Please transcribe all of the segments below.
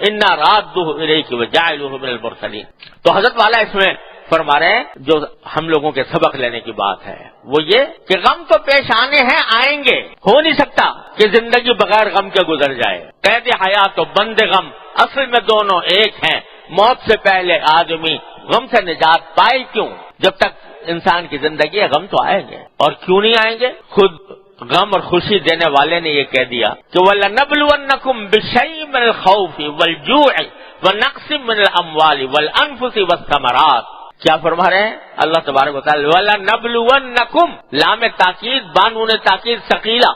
انا رادوہ الیک وجاعلوہ من المرسلین. تو حضرت والا اس میں فرما رہے ہیں جو ہم لوگوں کے سبق لینے کی بات ہے وہ یہ کہ غم تو پیش آنے ہیں، آئیں گے. ہو نہیں سکتا کہ زندگی بغیر غم کے گزر جائے. قید حیات و بند غم اصل میں دونوں ایک ہیں. موت سے پہلے آدمی غم سے نجات پائے کیوں؟ جب تک انسان کی زندگی ہے غم تو آئیں گے. اور کیوں نہیں آئیں گے؟ خود غم اور خوشی دینے والے نے یہ کہہ دیا کہ وَلَنَبْلُوَنَّكُمْ بِشَيْءٍ مِّنَ الْخَوْفِ وَالْجُوعِ وَنَقْصٍ مِّنَ الْأَمْوَالِ وَالْأَنفُسِ وَالثَّمَرَاتِ. کیا فرما رہے ہیں اللہ تبارک و تعالی؟ وَلَنَبْلُوَنَّكُمْ، لام تاکید بانون تاکید ثقیلہ،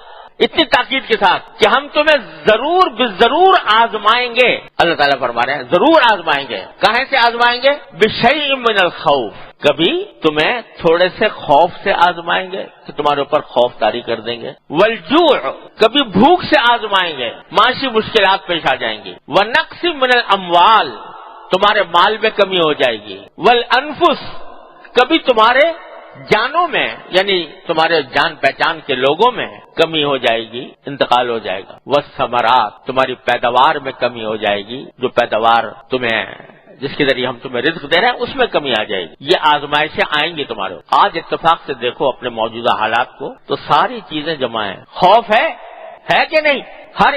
اتنی تاکید کے ساتھ کہ ہم تمہیں ضرور آزمائیں گے. اللہ تعالیٰ فرما رہے ہیں ضرور آزمائیں گے. کہاں سے آزمائیں گے؟ بِشَيْءٍ مِّنَ الْخَوْفِ، کبھی تمہیں تھوڑے سے خوف سے آزمائیں گے کہ تمہارے اوپر خوف طاری کر دیں گے. والجوع، کبھی بھوک سے آزمائیں گے، معاشی مشکلات پیش آ جائیں گی. وَنَقْصٍ مِّنَ الْأَمْوَالِ، تمہارے مال میں کمی ہو جائے گی. والانفس، کبھی تمہارے جانوں میں یعنی تمہارے جان پہچان کے لوگوں میں کمی ہو جائے گی، انتقال ہو جائے گا. والثمرات، تمہاری پیداوار میں کمی ہو جائے گی، جو پیداوار تمہیں جس کے ذریعے ہم تمہیں رزق دے رہے ہیں اس میں کمی آ جائے گی. یہ آزمائشیں آئیں گی تمہارے. آج اتفاق سے دیکھو اپنے موجودہ حالات کو تو ساری چیزیں جمع ہیں. خوف ہے کہ نہیں؟ ہر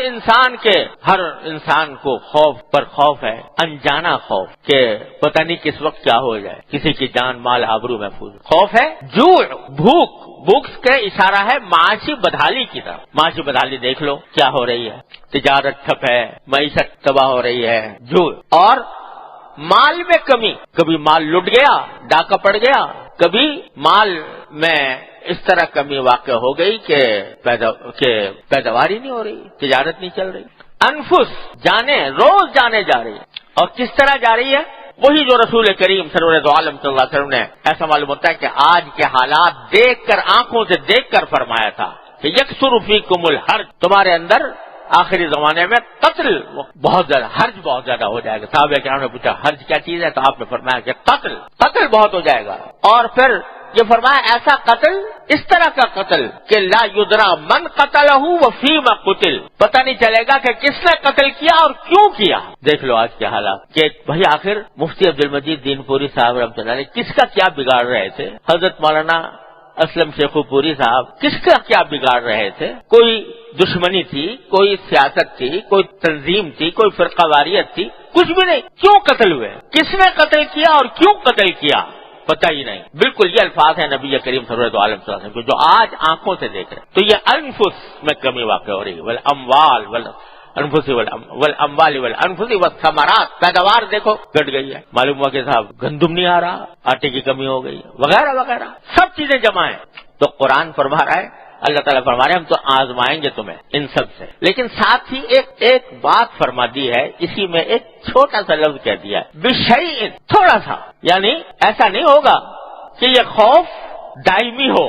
انسان کو خوف پر خوف ہے، انجانا خوف کہ پتہ نہیں کس وقت کیا ہو جائے، کسی کی جان مال آبرو محفوظ. خوف ہے. جوع، بھوک کا اشارہ ہے معاشی بدحالی کی طرف. معاشی بدحالی دیکھ لو کیا ہو رہی ہے، تجارت ٹھپ ہے، معیشت تباہ ہو رہی ہے. جوع. اور مال میں کمی، کبھی مال لٹ گیا، ڈاکہ پڑ گیا، کبھی مال میں اس طرح کمی واقع ہو گئی کہ پیداوار ہی نہیں ہو رہی، تجارت نہیں چل رہی. انفس، جانیں روز جانے جا رہی ہے. اور کس طرح جا رہی ہے؟ وہی جو رسول کریم سرور دو عالم صلی اللہ علیہ وسلم نے ایسا معلوم ہوتا ہے کہ آج کے حالات دیکھ کر، آنکھوں سے دیکھ کر فرمایا تھا کہ یکثر فیکم الحرج، تمہارے اندر آخری زمانے میں قتل بہت زیادہ، حرج بہت زیادہ ہو جائے گا. صحابہ کرام نے پوچھا حرج کیا چیز ہے؟ تو آپ نے فرمایا کہ قتل بہت ہو جائے گا. اور پھر یہ فرمایا ایسا قتل، اس طرح کا قتل کہ لا یدرا من قتلہ وفیما قتل، پتہ نہیں چلے گا کہ کس نے قتل کیا اور کیوں کیا. دیکھ لو آج کے حالات کہ بھائی آخر مفتی عبد المجید دین پوری صاحب رحمۃ اللہ علیہ کس کا کیا بگاڑ رہے تھے؟ حضرت مولانا اسلم شیخ پوری صاحب کس کا کیا بگاڑ رہے تھے؟ کوئی دشمنی تھی، کوئی سیاست تھی، کوئی تنظیم تھی، کوئی فرقہ واریت تھی؟ کچھ بھی نہیں. کیوں قتل ہوئے؟ کس نے قتل کیا اور کیوں قتل کیا؟ پتہ ہی نہیں. بالکل یہ الفاظ ہیں نبی کریم صلی اللہ علیہ وسلم کے جو آج آنکھوں سے دیکھ رہے ہیں. تو یہ انفس میں کمی واقع ہو رہی ہے. والاموال والانفس والثمرات، پیداوار دیکھو گھٹ گئی ہے. معلوم ہوا کہ صاحب گندم نہیں آ رہا، آٹے کی کمی ہو گئی وغیرہ وغیرہ، سب چیزیں جمع ہیں. تو قرآن فرما رہا ہے، اللہ تعالیٰ فرما رہے ہیں ہم تو آزمائیں گے تمہیں ان سب سے. لیکن ساتھ ہی ایک بات فرما دی ہے، اسی میں ایک چھوٹا سا لفظ کہہ دیا ہے بشیء، تھوڑا سا. یعنی ایسا نہیں ہوگا کہ یہ خوف دائمی ہو،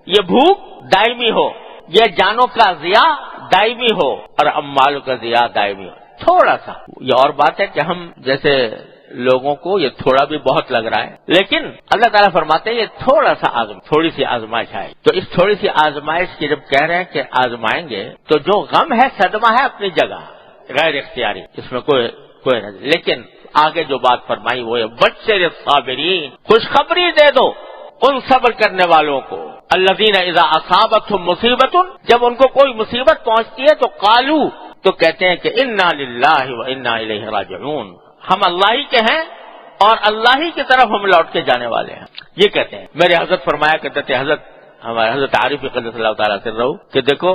یہ بھوک دائمی ہو، یہ جانوں کا ضیاء دائمی ہو اور اموالوں کا ضیاء دائمی ہو. تھوڑا سا. یہ اور بات ہے کہ ہم جیسے لوگوں کو یہ تھوڑا بھی بہت لگ رہا ہے، لیکن اللہ تعالیٰ فرماتے ہیں یہ تھوڑا سا تھوڑی سی آزمائش آئے. تو اس تھوڑی سی آزمائش کی جب کہہ رہے ہیں کہ آزمائیں گے، تو جو غم ہے صدمہ ہے اپنی جگہ غیر اختیاری، اس میں کوئی نہیں. لیکن آگے جو بات فرمائی وہ ہے بشر الصابرین، خوشخبری دے دو ان صبر کرنے والوں کو. الذین اذا اصابتهم مصیبت، جب ان کو کوئی مصیبت پہنچتی ہے تو قالوا، تو کہتے ہیں کہ انا للہ و انا الیہ راجعون، ہم اللہ ہی کے ہیں اور اللہ ہی کی طرف ہم لوٹ کے جانے والے ہیں. یہ کہتے ہیں. میرے حضرت فرمایا کرتے تھے، ہمارے حضرت عارف قدس اللہ تعالیٰ سے رہو، کہ دیکھو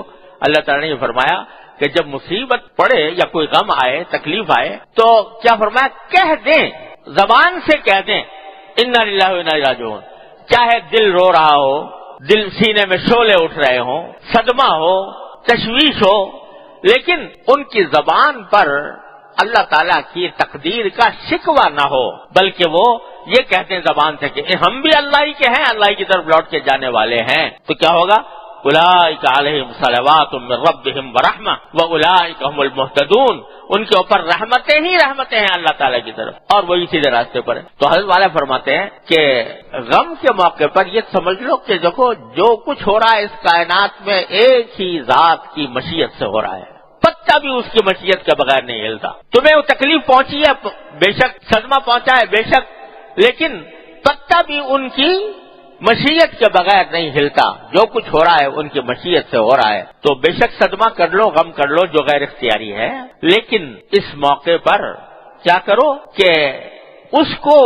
اللہ تعالیٰ نے یہ فرمایا کہ جب مصیبت پڑے یا کوئی غم آئے، تکلیف آئے، تو کیا فرمایا؟ کہہ دیں، زبان سے کہہ دیں انا للہ و انا الیہ راجعون. چاہے دل رو رہا ہو، دل سینے میں شعلے اٹھ رہے ہوں، صدمہ ہو، تشویش ہو، لیکن ان کی زبان پر اللہ تعالیٰ کی تقدیر کا شکوہ نہ ہو، بلکہ وہ یہ کہتے ہیں زبان سے کہ ہم بھی اللہ ہی کے ہیں، اللہ ہی کی طرف لوٹ کے جانے والے ہیں. تو کیا ہوگا؟ اولئک علیہم صلوات من ربہم ورحمہ واولئک هم المہتدون، ان کے اوپر رحمتیں ہی رحمتیں ہیں اللہ تعالیٰ کی طرف، اور وہی سیدھے راستے پر ہے. تو حضرت والا فرماتے ہیں کہ غم کے موقع پر یہ سمجھ لو کہ دیکھو جو کچھ ہو رہا ہے اس کائنات میں ایک ہی ذات کی مشیت سے ہو رہا ہے. پتا بھی اس کی مشیت کے بغیر نہیں ہلتا. تمہیں وہ تکلیف پہنچی ہے، بے شک صدمہ پہنچا ہے، بے شک، لیکن پتا بھی ان کی مشیت کے بغیر نہیں ہلتا. جو کچھ ہو رہا ہے ان کی مشیت سے ہو رہا ہے. تو بے شک صدمہ کر لو، غم کر لو جو غیر اختیاری ہے، لیکن اس موقع پر کیا کرو کہ اس کو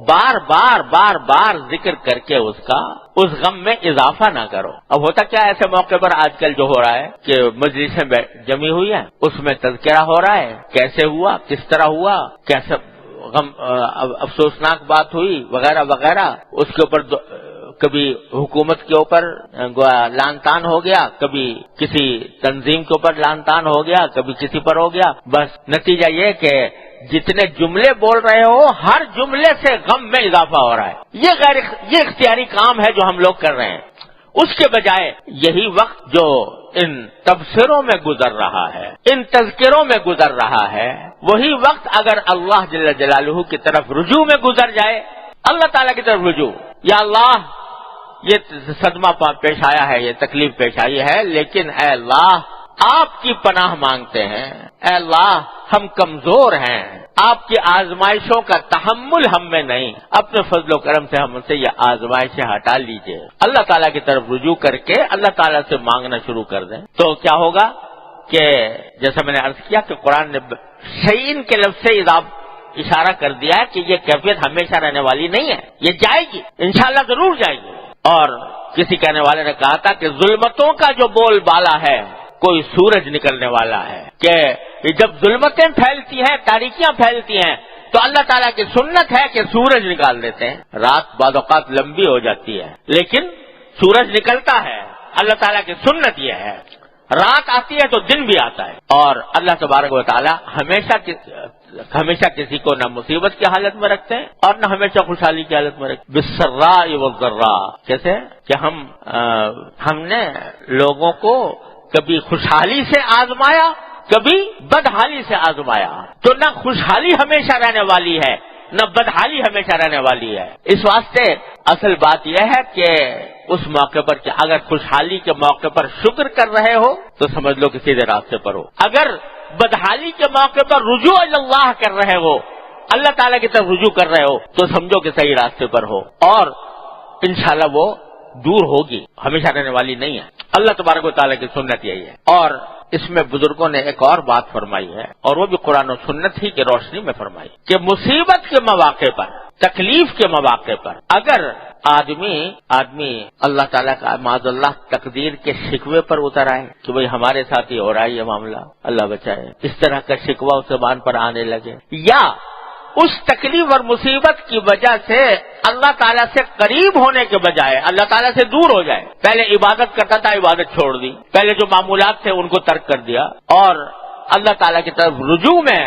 بار بار ذکر کر کے اس غم میں اضافہ نہ کرو. اب ہوتا کیا ایسے موقع پر آج کل جو ہو رہا ہے کہ مجلسیں جمی ہوئی ہیں، اس میں تذکرہ ہو رہا ہے، کیسے ہوا، کس طرح ہوا، کیسے غم افسوسناک بات ہوئی وغیرہ وغیرہ. اس کے اوپر کبھی حکومت کے اوپر لان تان ہو گیا، کبھی کسی تنظیم کے اوپر لان تان ہو گیا، کبھی کسی پر ہو گیا. بس نتیجہ یہ کہ جتنے جملے بول رہے ہو ہر جملے سے غم میں اضافہ ہو رہا ہے. یہ اختیاری کام ہے جو ہم لوگ کر رہے ہیں. اس کے بجائے یہی وقت جو ان تبصروں میں گزر رہا ہے، ان تذکروں میں گزر رہا ہے، وہی وقت اگر اللہ جل جلالہ کی طرف رجوع میں گزر جائے، اللہ تعالیٰ کی طرف رجوع، یا اللہ یہ صدمہ پیش آیا ہے، یہ تکلیف پیش آئی ہے، لیکن اے اللہ آپ کی پناہ مانگتے ہیں. اے اللہ ہم کمزور ہیں، آپ کی آزمائشوں کا تحمل ہم میں نہیں، اپنے فضل و کرم سے ہم سے یہ آزمائشیں ہٹا لیجئے. اللہ تعالیٰ کی طرف رجوع کر کے اللہ تعالیٰ سے مانگنا شروع کر دیں. تو کیا ہوگا کہ جیسا میں نے عرض کیا کہ قرآن نے شیئن کے لفظ سے اشارہ کر دیا ہے کہ یہ کیفیت ہمیشہ رہنے والی نہیں ہے، یہ جائے گی، انشاءاللہ ضرور جائے گی. اور کسی کہنے والے نے کہا تھا کہ ظلمتوں کا جو بول بالا ہے کوئی سورج نکلنے والا ہے، کہ جب ظلمتیں پھیلتی ہیں، تاریکیاں پھیلتی ہیں، تو اللہ تعالیٰ کی سنت ہے کہ سورج نکال دیتے ہیں. رات بعض اوقات لمبی ہو جاتی ہے لیکن سورج نکلتا ہے. اللہ تعالیٰ کی سنت یہ ہے، رات آتی ہے تو دن بھی آتا ہے. اور اللہ تبارک و تعالیٰ ہمیشہ کسی کو نہ مصیبت کی حالت میں رکھتے ہیں اور نہ ہمیشہ خوشحالی کی حالت میں رکھتے ہیں. بالسراء والضراء، کیسے کہ ہم نے لوگوں کو کبھی خوشحالی سے آزمایا، کبھی بدحالی سے آزمایا. تو نہ خوشحالی ہمیشہ رہنے والی ہے نہ بدحالی ہمیشہ رہنے والی ہے. اس واسطے اصل بات یہ ہے کہ اس موقع پر کہ اگر خوشحالی کے موقع پر شکر کر رہے ہو تو سمجھ لو کہ سیدھے راستے پر ہو. اگر بدحالی کے موقع پر رجوع اللہ کر رہے ہو، اللہ تعالیٰ کی طرف رجوع کر رہے ہو، تو سمجھو کہ صحیح راستے پر ہو، اور انشاءاللہ وہ دور ہوگی، ہمیشہ رہنے والی نہیں ہے. اللہ تبارک و تعالیٰ کی سنت یہی ہے. اور اس میں بزرگوں نے ایک اور بات فرمائی ہے، اور وہ بھی قرآن و سنت ہی کی روشنی میں فرمائی، کہ مصیبت کے مواقع پر، تکلیف کے مواقع پر اگر آدمی اللہ تعالیٰ کا معاذ اللہ تقدیر کے شکوے پر اتر آئے کہ بھئی ہمارے ساتھ ہی ہو رہا ہے یہ معاملہ، اللہ بچائے، اس طرح کا شکوہ اس زبان پر آنے لگے، یا اس تکلیف اور مصیبت کی وجہ سے اللہ تعالیٰ سے قریب ہونے کے بجائے اللہ تعالیٰ سے دور ہو جائے. پہلے عبادت کرتا تھا، عبادت چھوڑ دی، پہلے جو معمولات تھے ان کو ترک کر دیا، اور اللہ تعالیٰ کی طرف رجوع میں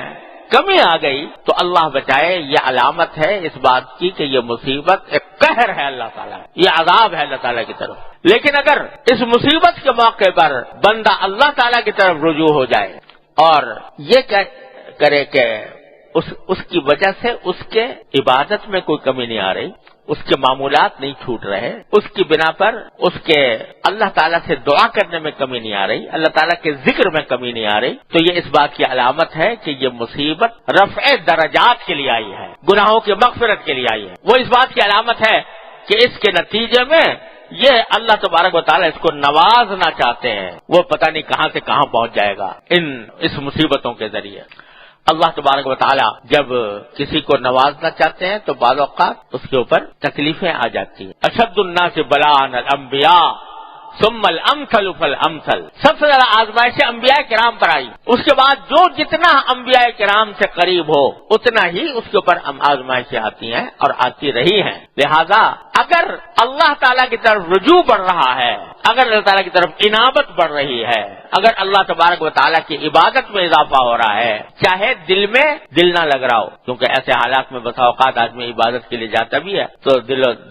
کمی آ گئی، تو اللہ بچائے یہ علامت ہے اس بات کی کہ یہ مصیبت ایک قہر ہے اللہ تعالیٰ، یہ عذاب ہے اللہ تعالیٰ کی طرف. لیکن اگر اس مصیبت کے موقع پر بندہ اللہ تعالیٰ کی طرف رجوع ہو جائے اور یہ کرے کہ اس کی وجہ سے اس کے عبادت میں کوئی کمی نہیں آ رہی، اس کے معمولات نہیں چھوٹ رہے، اس کی بنا پر اس کے اللہ تعالیٰ سے دعا کرنے میں کمی نہیں آ رہی، اللہ تعالیٰ کے ذکر میں کمی نہیں آ رہی، تو یہ اس بات کی علامت ہے کہ یہ مصیبت رفع درجات کے لیے آئی ہے، گناہوں کی مغفرت کے لیے آئی ہے. وہ اس بات کی علامت ہے کہ اس کے نتیجے میں یہ اللہ تبارک و تعالیٰ اس کو نوازنا چاہتے ہیں، وہ پتہ نہیں کہاں سے کہاں پہنچ جائے گا اس مصیبتوں کے ذریعے. اللہ تبارک و تعالیٰ جب کسی کو نوازنا چاہتے ہیں تو بعض اوقات اس کے اوپر تکلیفیں آ جاتی ہیں. اشد الناس بلاء الانبیاء ثم الامثل فالامثل، سب سے زیادہ آزمائشیں انبیاء کرام پر آئی، اس کے بعد جو جتنا انبیاء کرام سے قریب ہو اتنا ہی اس کے اوپر آزمائشیں آتی ہیں اور آتی رہی ہیں. لہذا اگر اللہ تعالیٰ کی طرف رجوع بڑھ رہا ہے، اگر اللہ تعالیٰ کی طرف انابت بڑھ رہی ہے، اگر اللہ تبارک و تعالیٰ کی عبادت میں اضافہ ہو رہا ہے، چاہے دل نہ لگ رہا ہو، کیونکہ ایسے حالات میں بسا اوقات آدمی عبادت کے لیے جاتا بھی ہے تو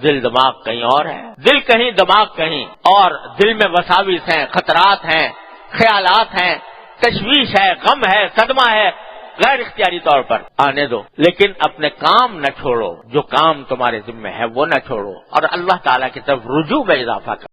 دل دماغ کہیں اور ہے، دل کہیں دماغ کہیں، اور دل میں وساوس ہیں، خطرات ہیں، خیالات ہیں، تشویش ہے، غم ہے، صدمہ ہے، غیر اختیاری طور پر آنے دو، لیکن اپنے کام نہ چھوڑو، جو کام تمہارے ذمہ ہے وہ نہ چھوڑو، اور اللہ تعالیٰ کی طرف رجوع میں اضافہ کرو.